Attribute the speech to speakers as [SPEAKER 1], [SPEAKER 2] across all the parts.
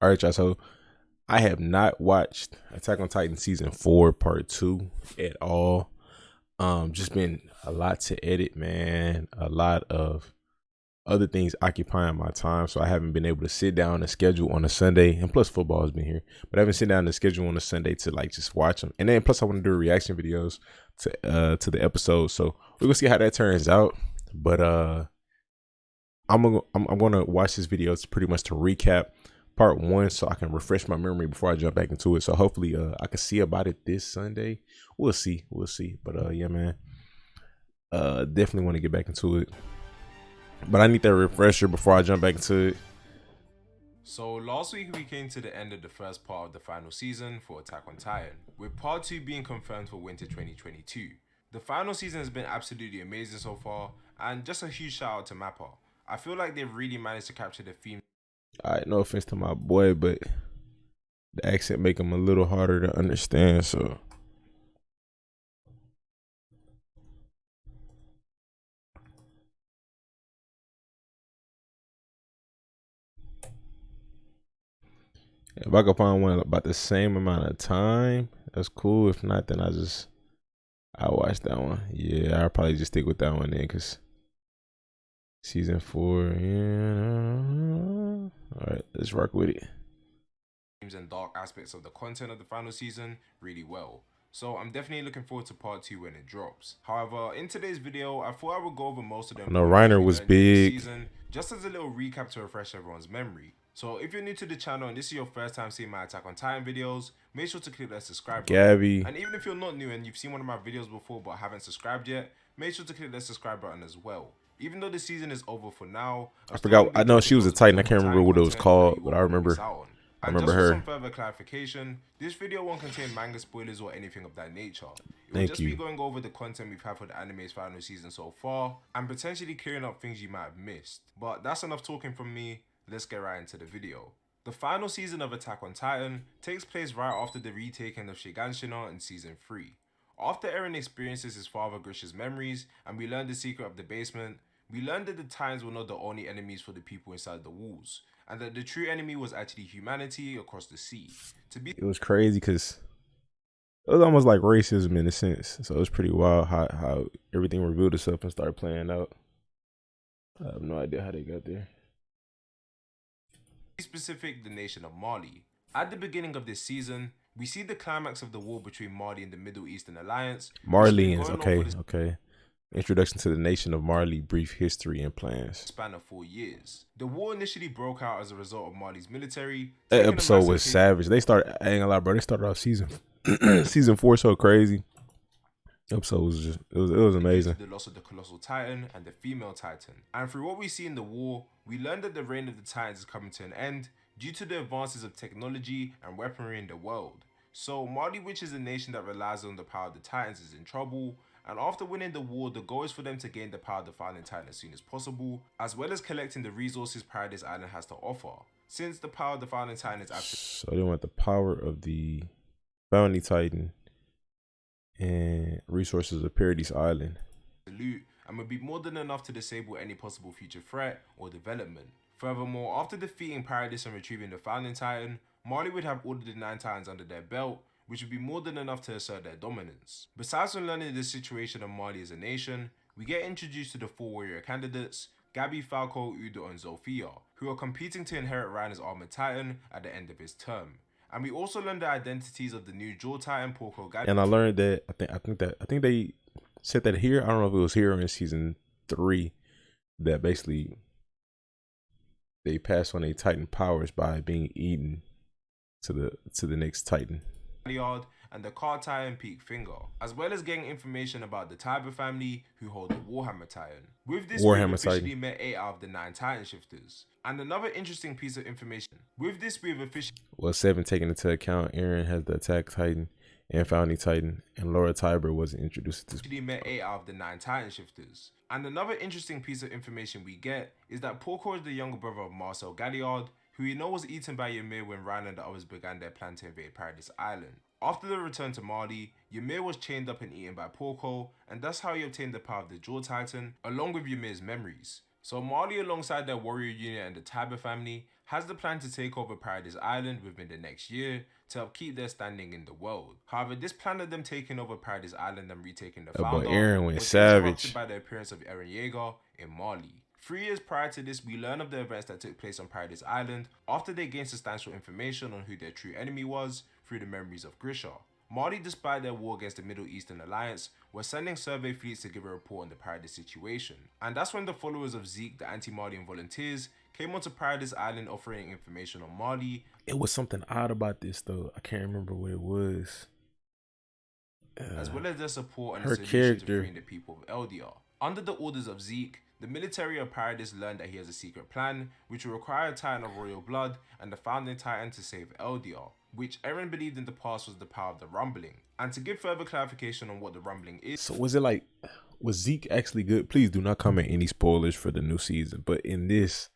[SPEAKER 1] All right, y'all. So I have not watched Attack on Titan season 4, part 2 at all. Just been a lot to edit, man. A lot of other things occupying my time, so I haven't been able to sit down and schedule on a Sunday. And plus, football has been here, but I haven't sit down and schedule on a Sunday to like just watch them. And then plus, I want to do reaction videos to the episode. So we're gonna see how that turns out. But I'm gonna watch this video. It's pretty much to recap part 1, so I can refresh my memory before I jump back into it. So hopefully, I can see about it this Sunday. We'll see. But yeah, man. Definitely want to get back into it. But I need that refresher before I jump back into it.
[SPEAKER 2] So last week we came to the end of the first part of the final season for Attack on Titan, with part 2 being confirmed for winter 2022. The final season has been absolutely amazing so far, and just a huge shout out to Mappa. I feel like they've really managed to capture the theme.
[SPEAKER 1] Alright, no offense to my boy, but the accent make him a little harder to understand, so if I can find one about the same amount of time, that's cool. If not, then I'll watch that one. Yeah, I'll probably just stick with that one then, cause season 4. Yeah. All right, let's rock with it.
[SPEAKER 2] And dark aspects of the content of the final season really well. So I'm definitely looking forward to part 2 when it drops. However, in today's video, I thought I would go over most of them.
[SPEAKER 1] No, Reiner was big.
[SPEAKER 2] Season, just as a little recap to refresh everyone's memory. So if you're new to the channel and this is your first time seeing my Attack on Titan videos, make sure to click that subscribe button.
[SPEAKER 1] Gabby.
[SPEAKER 2] And even if you're not new and you've seen one of my videos before but haven't subscribed yet, make sure to click that subscribe button as well. Even though the season is over for now,
[SPEAKER 1] I forgot. I know she was a Titan. I can't remember what it was called, but I remember her.
[SPEAKER 2] And just for some further clarification, this video won't contain manga spoilers or anything of that nature. It will just be going over the content we've had for the anime's final season so far, and potentially clearing up things you might have missed. But that's enough talking from me, let's get right into the video. The final season of Attack on Titan takes place right after the retaking of Shiganshina in season 3. After Eren experiences his father Grisha's memories, and we learn the secret of the basement, we learned that the Titans were not the only enemies for the people inside the walls, and that the true enemy was actually humanity across the sea.
[SPEAKER 1] It was crazy because it was almost like racism in a sense. So it was pretty wild how everything revealed itself and started playing out. I have no idea how they got there.
[SPEAKER 2] Specific, the nation of Mali. At the beginning of this season, we see the climax of the war between Mali and the Middle Eastern Alliance.
[SPEAKER 1] Marlians, okay. Introduction to the nation of Marley, brief history and plans.
[SPEAKER 2] Span of 4 years. The war initially broke out as a result of Mali's military.
[SPEAKER 1] That episode was savage. They started, I ain't gonna lie, bro. They started off season 4 so crazy. The episode was just, it was amazing.
[SPEAKER 2] The loss of the colossal Titan and the female Titan. And through what we see in the war, we learned that the reign of the Titans is coming to an end due to the advances of technology and weaponry in the world. So Mali, which is a nation that relies on the power of the Titans, is in trouble. And after winning the war, the goal is for them to gain the power of the Founding Titan as soon as possible, as well as collecting the resources Paradise Island has to offer, since the power of the Founding Titan is absolute.
[SPEAKER 1] So they want the power of the Founding Titan and resources of Paradise Island.
[SPEAKER 2] And would be more than enough to disable any possible future threat or development. Furthermore, after defeating Paradise and retrieving the Founding Titan, Mali would have all of the 9 Titans under their belt, which would be more than enough to assert their dominance. Besides from learning the situation of Mali as a nation, we get introduced to the 4 warrior candidates, Gabi, Falco, Udo and Zofia, who are competing to inherit Reiner's armored titan at the end of his term. And we also learn the identities of the new Jaw Titan, Porco, Gabi.
[SPEAKER 1] And I learned that I think they said that here. I don't know if it was here or in season 3, that basically they pass on their Titan powers by being eaten to the next Titan.
[SPEAKER 2] And the Car Titan Peak Finger, as well as getting information about the Tiber family who hold the Warhammer Titan. With this, we've officially met 8 out of the 9 Titan shifters. And another interesting piece of information. With this, we've officially
[SPEAKER 1] 7 taking into account Eren has the Attack Titan and Founding Titan, and Laura Tiber wasn't introduced to this.
[SPEAKER 2] Met 8 out of the 9 Titan shifters. And another interesting piece of information we get is that Porco is the younger brother of Marcel Galliard, who we know was eaten by Ymir when Reiner and the others began their plan to invade Paradise Island. After the return to Mali, Ymir was chained up and eaten by Porco, and that's how he obtained the power of the Jaw Titan, along with Ymir's memories. So Marley, alongside their warrior unit and the Tiber family, has the plan to take over Paradise Island within the next year to help keep their standing in the world. However, this plan of them taking over Paradise Island and retaking the founder was interrupted by the appearance of Eren Yeager in Marley. 3 years prior to this, we learn of the events that took place on Paradise Island after they gained substantial information on who their true enemy was through the memories of Grisha. Marley, despite their war against the Middle Eastern Alliance, were sending survey fleets to give a report on the Paradise situation. And that's when the followers of Zeke, the anti-Marleyan volunteers, came onto Paradise Island offering information on Marley.
[SPEAKER 1] It was something odd about this though. I can't remember what it was.
[SPEAKER 2] As well as their support and her solution to freeing the people of LDR. Under the orders of Zeke, the military of Paradise learned that he has a secret plan, which will require a Titan of royal blood and the founding Titan to save LDR, which Eren believed in the past was the power of the rumbling. And to give further clarification on what the rumbling is.
[SPEAKER 1] So was Zeke actually good? Please do not comment any spoilers for the new season. But in this,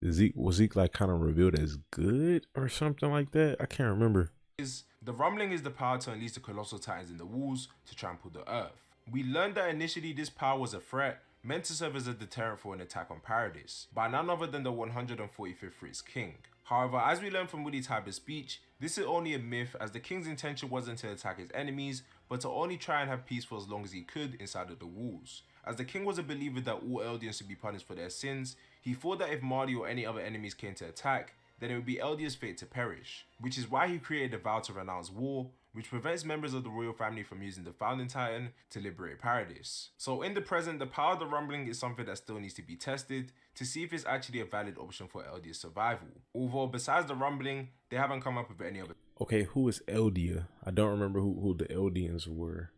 [SPEAKER 1] was Zeke like kind of revealed as good or something like that? I can't remember.
[SPEAKER 2] The rumbling is the power to unleash the colossal titans in the walls to trample the earth. We learned that initially this power was a threat meant to serve as a deterrent for an attack on Paradise, by none other than the 145th Fritz King. However, as we learn from Willy Tiber's speech, this is only a myth, as the king's intention wasn't to attack his enemies, but to only try and have peace for as long as he could inside of the walls. As the king was a believer that all Eldians should be punished for their sins, he thought that if Marley or any other enemies came to attack, then it would be Eldia's fate to perish, which is why he created a vow to renounce war, which prevents members of the royal family from using the founding titan to liberate Paradise. So in the present, the power of the rumbling is something that still needs to be tested to see if it's actually a valid option for Eldia's survival. Although besides the rumbling, they haven't come up with any other.
[SPEAKER 1] Okay, who is Eldia? I don't remember who the Eldians were.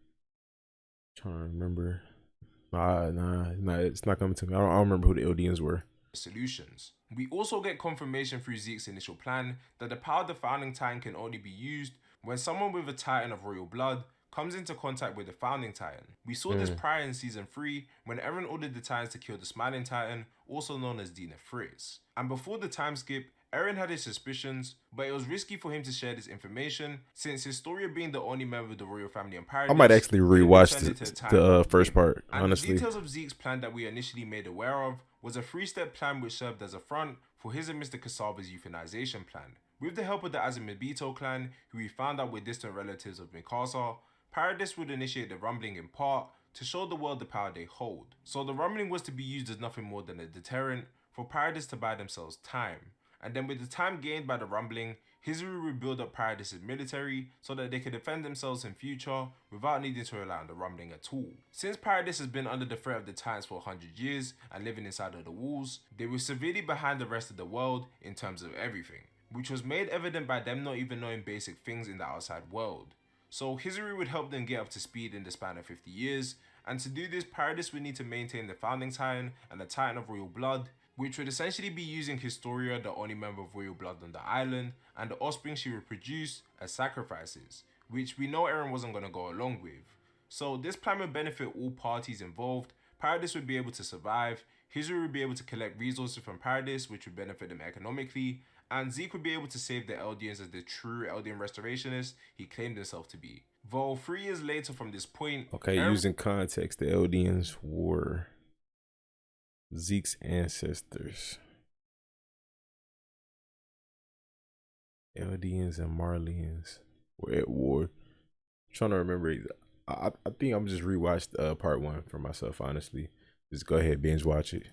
[SPEAKER 1] I'm trying to remember. Nah, it's not coming to me. I don't remember who the Eldians were.
[SPEAKER 2] Solutions. We also get confirmation through Zeke's initial plan that the power of the founding titan can only be used when someone with a titan of royal blood comes into contact with the founding titan. We saw this prior in season 3 when Eren ordered the titans to kill the smiling titan, also known as Dina Fritz. And before the time skip, Eren had his suspicions, but it was risky for him to share this information since Historia, being the only member of the royal family in Paradise,
[SPEAKER 1] I might actually rewatch the first part, honestly.
[SPEAKER 2] And the details of Zeke's plan that we initially made aware of was a 3-step plan which served as a front for his and Mr. Casaba's euthanization plan. With the help of the Azumabito clan, who we found out were distant relatives of Mikasa, Paradise would initiate the rumbling in part to show the world the power they hold. So the rumbling was to be used as nothing more than a deterrent for Paradise to buy themselves time. And then with the time gained by the rumbling, Hizuru would build up Paradise's military so that they could defend themselves in future without needing to rely on the rumbling at all. Since Paradise has been under the threat of the Titans for 100 years and living inside of the walls, they were severely behind the rest of the world in terms of everything, which was made evident by them not even knowing basic things in the outside world. So Hizuru would help them get up to speed in the span of 50 years, and to do this, Paradise would need to maintain the founding titan and the titan of royal blood, which would essentially be using Historia, the only member of royal blood on the island, and the offspring she would produce as sacrifices, which we know Eren wasn't going to go along with. So this plan would benefit all parties involved. Paradise would be able to survive, Hizuru would be able to collect resources from Paradise, which would benefit them economically, and Zeke would be able to save the Eldians as the true Eldian restorationist he claimed himself to be. Though 3 years later from this point...
[SPEAKER 1] Okay, using context, the Eldians were Zeke's ancestors. Eldians and Marleyans were at war. I'm trying to remember. I think I'm just rewatched part 1 for myself, honestly. Just go ahead, binge watch it.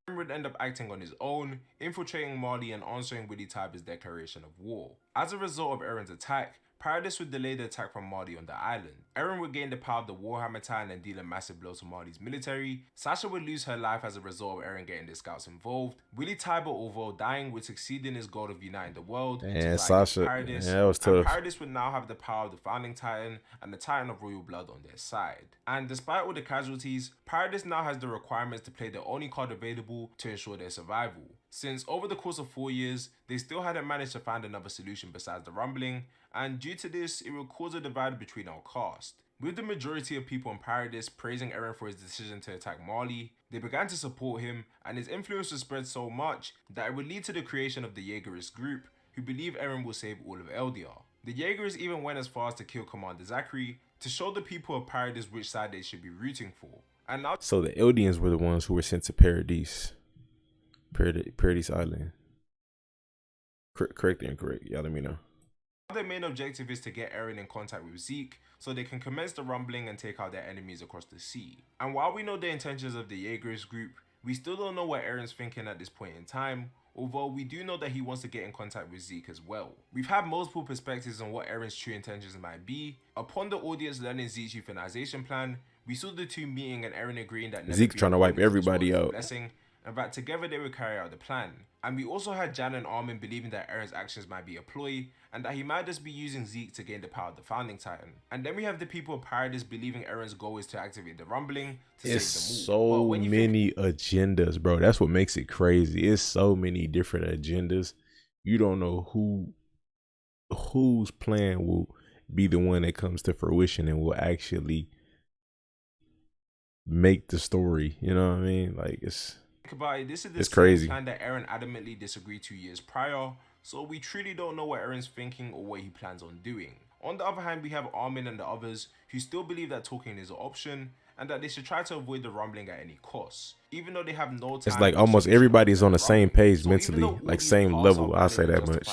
[SPEAKER 2] Eren would end up acting on his own, infiltrating Marley and answering Willy Tiber's declaration of war. As a result of Eren's attack, Paradise would delay the attack from Marley on the island. Eren would gain the power of the Warhammer Titan and deal a massive blow to Marley's military. Sasha would lose her life as a result of Eren getting the scouts involved. Willy Tiber, although dying, would succeed in his goal of uniting the world.
[SPEAKER 1] And Sasha,
[SPEAKER 2] Paradise,
[SPEAKER 1] that was tough.
[SPEAKER 2] Paradise would now have the power of the founding Titan and the Titan of royal blood on their side. And despite all the casualties, Paradise now has the requirements to play the only card available to ensure their survival. Since over the course of 4 years, they still hadn't managed to find another solution besides the rumbling, and due to this, it would cause a divide between our cast. With the majority of people in Paradise praising Eren for his decision to attack Marley, they began to support him, and his influence would spread so much that it would lead to the creation of the Jaegerist group, who believe Eren will save all of LDR. The Jaegers even went as far as to kill Commander Zachary to show the people of Paradise which side they should be rooting for. And now,
[SPEAKER 1] so the Eldians were the ones who were sent to Paradise. Paradise Island. Correct or incorrect? Yeah, let me know.
[SPEAKER 2] Their main objective is to get Eren in contact with Zeke so they can commence the rumbling and take out their enemies across the sea. And while we know the intentions of the Jaegers group, we still don't know what Eren's thinking at this point in time, although we do know that he wants to get in contact with Zeke as well. We've had multiple perspectives on what Eren's true intentions might be. Upon the audience learning Zeke's euthanization plan, we saw the two meeting and Eren agreeing that
[SPEAKER 1] Zeke trying to wipe everybody out.
[SPEAKER 2] Blessing, and that together they would carry out the plan. And we also had Jan and Armin believing that Eren's actions might be a ploy, and that he might just be using Zeke to gain the power of the Founding Titan. And then we have the people of Paradise believing Eren's goal is to activate the rumbling to
[SPEAKER 1] it's
[SPEAKER 2] save them all.
[SPEAKER 1] So many agendas, bro. That's what makes it crazy. It's so many different agendas. You don't know whose plan will be the one that comes to fruition and will actually make the story. You know what I mean? Like it's
[SPEAKER 2] this is the same
[SPEAKER 1] crazy
[SPEAKER 2] plan that Eren adamantly disagreed 2 years prior, so we truly don't know what Eren's thinking or what he plans on doing. On the other hand, we have Armin and the others who still believe that talking is an option and that they should try to avoid the rumbling at any cost, even though they have no time.
[SPEAKER 1] It's like almost everybody's on the same page mentally, like same level. I'll say that much.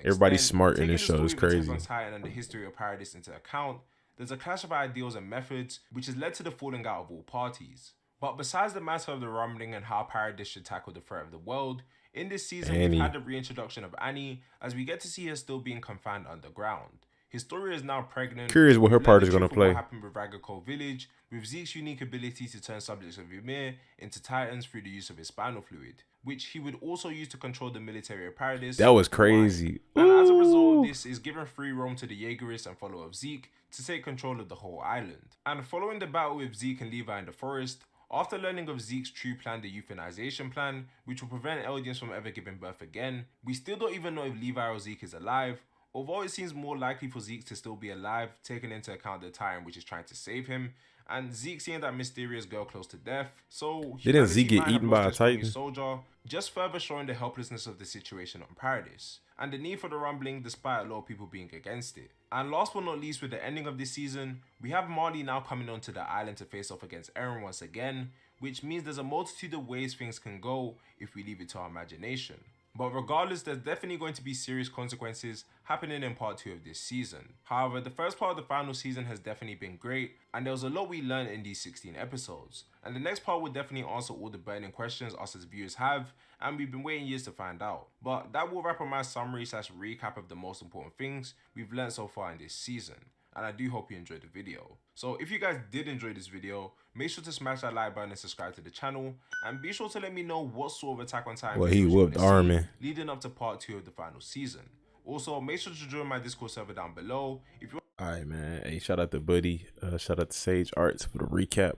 [SPEAKER 1] Everybody's smart in this show. It's crazy.
[SPEAKER 2] And the history of Paradise into account, there's a clash of ideals and methods which has led to the falling out of all parties. But besides the matter of the rumbling and how Paradise should tackle the threat of the world, in this season we've had the reintroduction of Annie as we get to see her still being confined underground. Historia is now pregnant.
[SPEAKER 1] Curious what her part is going to play.
[SPEAKER 2] What happened with Ragako Village, with Zeke's unique ability to turn subjects of Ymir into titans through the use of his spinal fluid, which he would also use to control the military of Paradise.
[SPEAKER 1] That was crazy.
[SPEAKER 2] And as a result, this is giving free roam to the Jaegerists and followers of Zeke to take control of the whole island. And following the battle with Zeke and Levi in the forest, after learning of Zeke's true plan, the euthanization plan, which will prevent Eldians from ever giving birth again, we still don't even know if Levi or Zeke is alive, although it seems more likely for Zeke to still be alive, taking into account the Titan which is trying to save him, and Zeke seeing that mysterious girl close to death, so
[SPEAKER 1] didn't Zeke get eaten by a Titan?
[SPEAKER 2] Soldier, just further showing the helplessness of the situation on Paradise, and the need for the rumbling despite a lot of people being against it. And last but not least, with the ending of this season, we have Marley now coming onto the island to face off against Eren once again, which means there's a multitude of ways things can go if we leave it to our imagination. But regardless, there's definitely going to be serious consequences happening in part 2 of this season. However, the first part of the final season has definitely been great, and there was a lot we learned in these 16 episodes. And the next part will definitely answer all the burning questions us as viewers have, and we've been waiting years to find out. But that will wrap up my summary / recap of the most important things we've learned so far in this season. And I do hope you enjoyed the video. So if you guys did enjoy this video, make sure to smash that like button and subscribe to the channel, and be sure to let me know what sort of Attack on Titan
[SPEAKER 1] he whooped Armin
[SPEAKER 2] leading up to part 2 of the final season. Also, make sure to join my Discord server down below if you.
[SPEAKER 1] Alright, man. Hey, shout out to Buddy. Shout out to Sage Arts for the recap.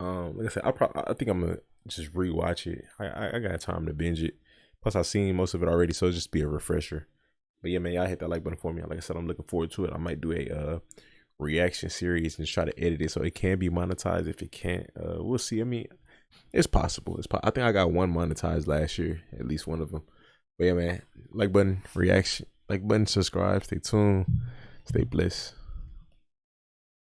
[SPEAKER 1] Like I said, I think I'm gonna just rewatch it. I got time to binge it. Plus, I've seen most of it already, so it'll just be a refresher. But yeah, man, y'all hit that like button for me. Like I said, I'm looking forward to it. I might do a reaction series and try to edit it so it can be monetized. If it can't, we'll see. I mean, it's possible. I think I got one monetized last year, at least one of them. But yeah, man, like button, reaction, like button, subscribe, stay tuned, stay blessed.